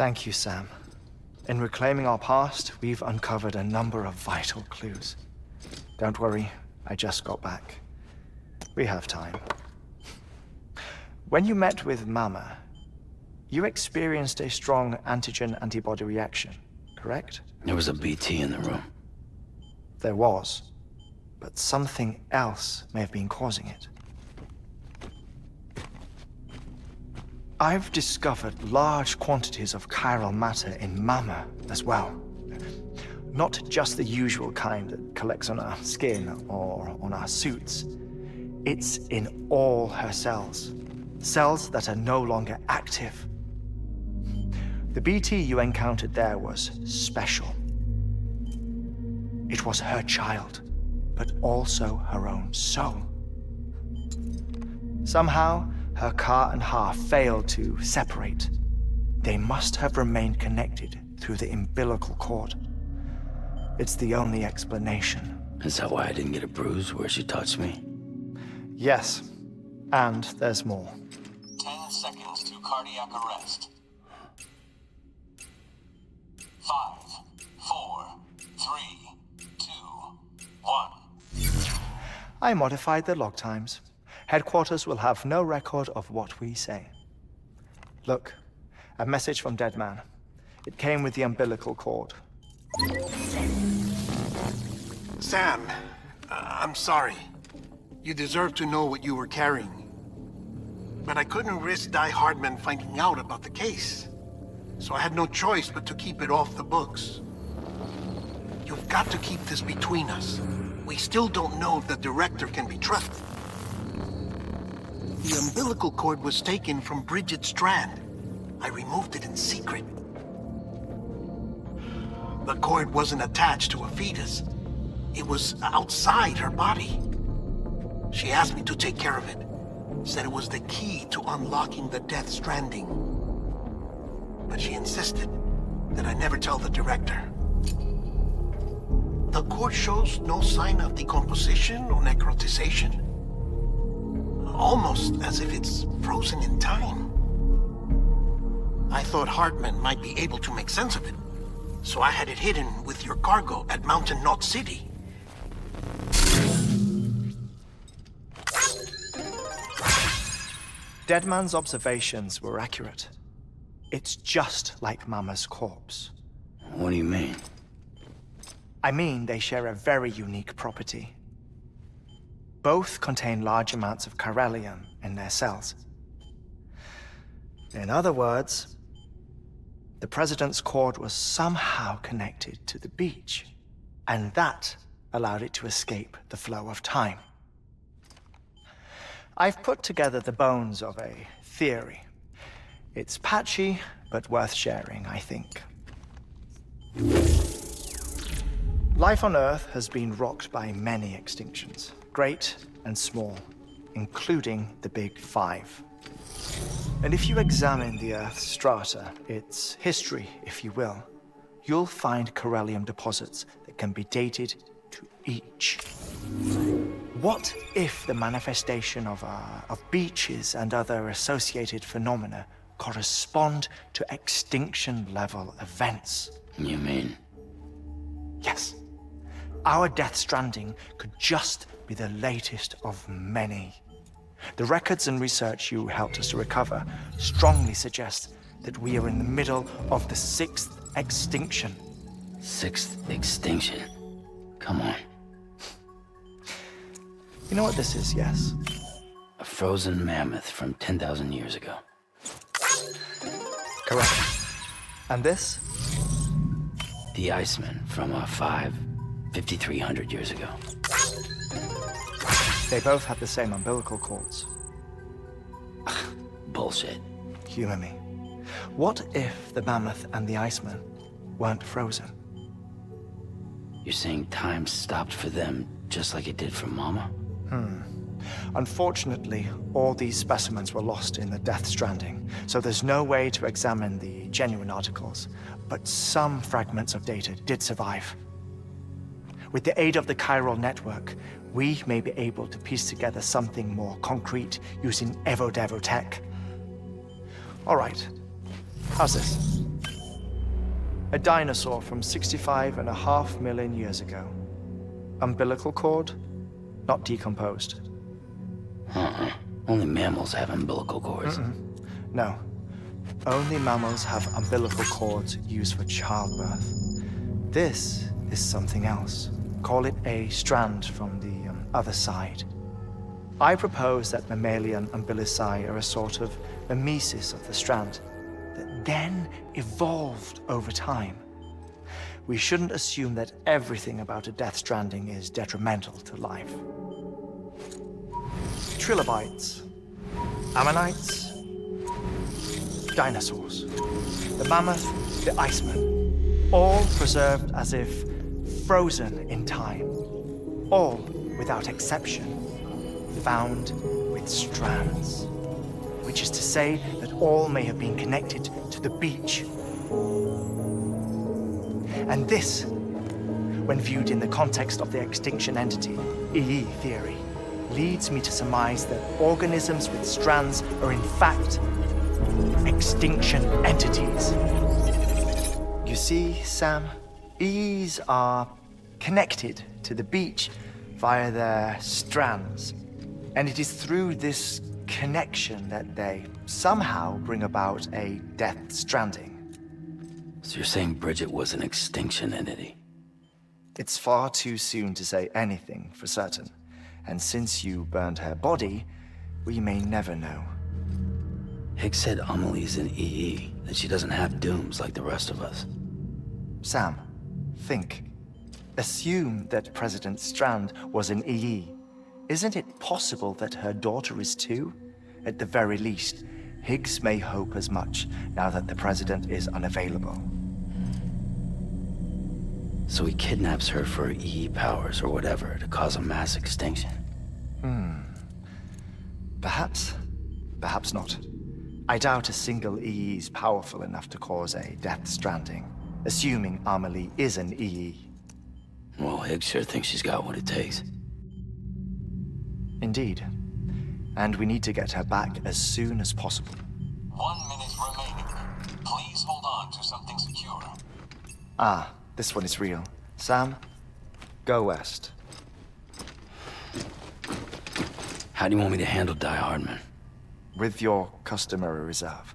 Thank you, Sam. In reclaiming our past, we've uncovered a number of vital clues. Don't worry, I just got back. We have time. When you met with Mama, you experienced a strong antigen-antibody reaction, correct? There was a BT in the room. There was, but something else may have been causing it. I've discovered large quantities of chiral matter in Mama as well. Not just the usual kind that collects on our skin or on our suits. It's in all her cells. Cells that are no longer active. The BT you encountered there was special. It was her child, but also her own soul. Somehow, her car and half failed to separate. They must have remained connected through the umbilical cord. It's the only explanation. Is that why I didn't get a bruise where she touched me? Yes, and there's more. 10 seconds to cardiac arrest. 5, 4, 3, 2, 1. I modified the log times. Headquarters will have no record of what we say. Look, a message from Deadman. It came with the umbilical cord. Sam, I'm sorry. You deserve to know what you were carrying. But I couldn't risk Die Hardman finding out about the case. So I had no choice but to keep it off the books. You've got to keep this between us. We still don't know if the director can be trusted. The umbilical cord was taken from Bridget Strand. I removed it in secret. The cord wasn't attached to a fetus. It was outside her body. She asked me to take care of it. Said it was the key to unlocking the Death Stranding. But she insisted that I never tell the director. The cord shows no sign of decomposition or necrotization. Almost as if it's frozen in time. I thought Hartman might be able to make sense of it, so I had it hidden with your cargo at Mountain Knot City. Deadman's observations were accurate. It's just like Mama's corpse. What do you mean? I mean, they share a very unique property. Both contain large amounts of chiralium in their cells. In other words, the President's cord was somehow connected to the beach, and that allowed it to escape the flow of time. I've put together the bones of a theory. It's patchy, but worth sharing, I think. Life on Earth has been rocked by many extinctions, great and small, including the Big Five. And if you examine the Earth's strata, its history, if you will, you'll find chiralium deposits that can be dated to each. What if the manifestation of beaches and other associated phenomena correspond to extinction-level events? You mean? Yes. Our Death Stranding could just be the latest of many. The records and research you helped us to recover strongly suggest that we are in the middle of the 6th extinction. 6th extinction? Come on. You know what this is, yes? A frozen mammoth from 10,000 years ago. Correct. And this? The Iceman from 5,300 years ago. They both have the same umbilical cords. Bullshit. Humor me. What if the mammoth and the Iceman weren't frozen? You're saying time stopped for them just like it did for Mama? Unfortunately, all these specimens were lost in the Death Stranding, so there's no way to examine the genuine articles, but some fragments of data did survive. With the aid of the chiral network, we may be able to piece together something more concrete using Evo-Devo tech. All right, how's this? A dinosaur from 65.5 million years ago. Umbilical cord, not decomposed. Only mammals have umbilical cords. No. Only mammals have umbilical cords used for childbirth. This is something else. Call it a strand from the other side. I propose that mammalian umbilici are a sort of mimesis of the strand that then evolved over time. We shouldn't assume that everything about a death stranding is detrimental to life. Trilobites, ammonites, dinosaurs, the mammoth, the iceman, all preserved as if frozen in time, all without exception found with strands, which is to say that all may have been connected to the beach. And this, when viewed in the context of the extinction entity, EE theory, leads me to surmise that organisms with strands are in fact extinction entities. You see, Sam, EEs are connected to the beach via their strands. And it is through this connection that they somehow bring about a death stranding. So you're saying Bridget was an extinction entity? It's far too soon to say anything for certain. And since you burned her body, we may never know. Higgs said Amelie's an EE, that she doesn't have dooms like the rest of us. Sam, think. Assume that President Strand was an EE. Isn't it possible that her daughter is too? At the very least, Higgs may hope as much now that the president is unavailable. So he kidnaps her for EE powers or whatever to cause a mass extinction. Perhaps. Perhaps not. I doubt a single EE is powerful enough to cause a death stranding, assuming Amelie is an EE. Well, Higgs sure thinks she's got what it takes. Indeed. And we need to get her back as soon as possible. 1 minute remaining. Please hold on to something secure. Ah, this one is real. Sam, go west. How do you want me to handle Die Hardman? With your customary reserve.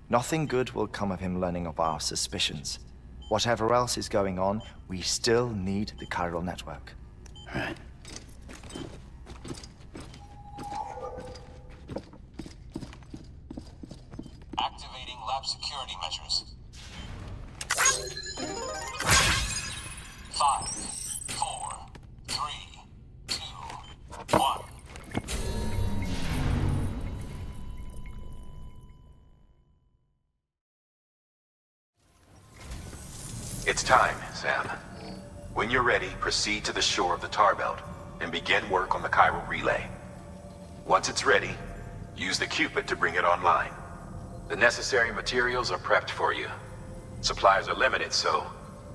Nothing good will come of him learning of our suspicions. Whatever else is going on, we still need the chiral network. Right. Activating lab security measures. 5, 4, 3, 2, 1. It's time, Sam. When you're ready, proceed to the shore of the tar belt and begin work on the chiral relay. Once it's ready, use the Cupid to bring it online. The necessary materials are prepped for you. Supplies are limited, so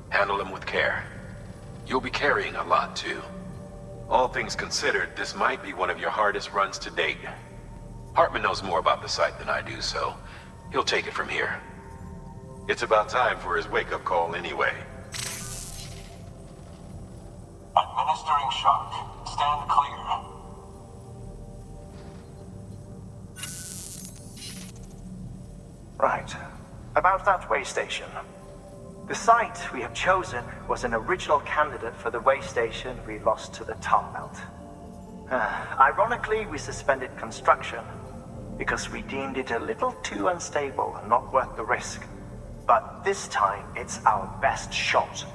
handle them with care. You'll be carrying a lot, too. All things considered, this might be one of your hardest runs to date. Hartman knows more about the site than I do, so he'll take it from here. It's about time for his wake-up call anyway. Administering shock. Stand clear. Right. About that way station. The site we have chosen was an original candidate for the way station we lost to the tar belt. Ironically, we suspended construction because we deemed it a little too unstable and not worth the risk. But this time, it's our best shot.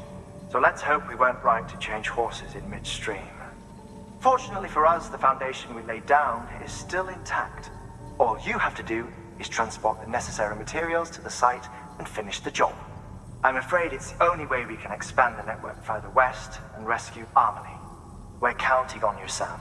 So let's hope we weren't right to change horses in midstream. Fortunately for us, the foundation we laid down is still intact. All you have to do is transport the necessary materials to the site and finish the job. I'm afraid it's the only way we can expand the network further west and rescue Amelie. We're counting on you, Sam.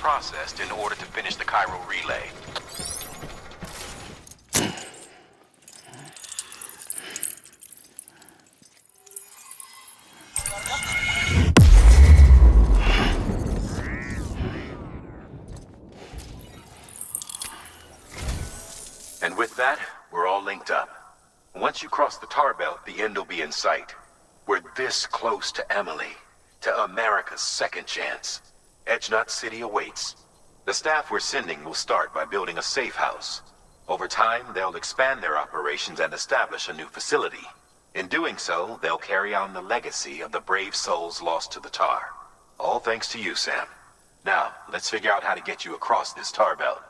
processed in order to finish the Cairo relay. And with that, we're all linked up. Once you cross the tar belt, the end will be in sight. We're this close to Emily, to America's second chance. Edgenut City awaits. The staff we're sending will start by building a safe house. Over time, they'll expand their operations and establish a new facility. In doing so, they'll carry on the legacy of the brave souls lost to the tar. All thanks to you, Sam. Now, let's figure out how to get you across this tar belt.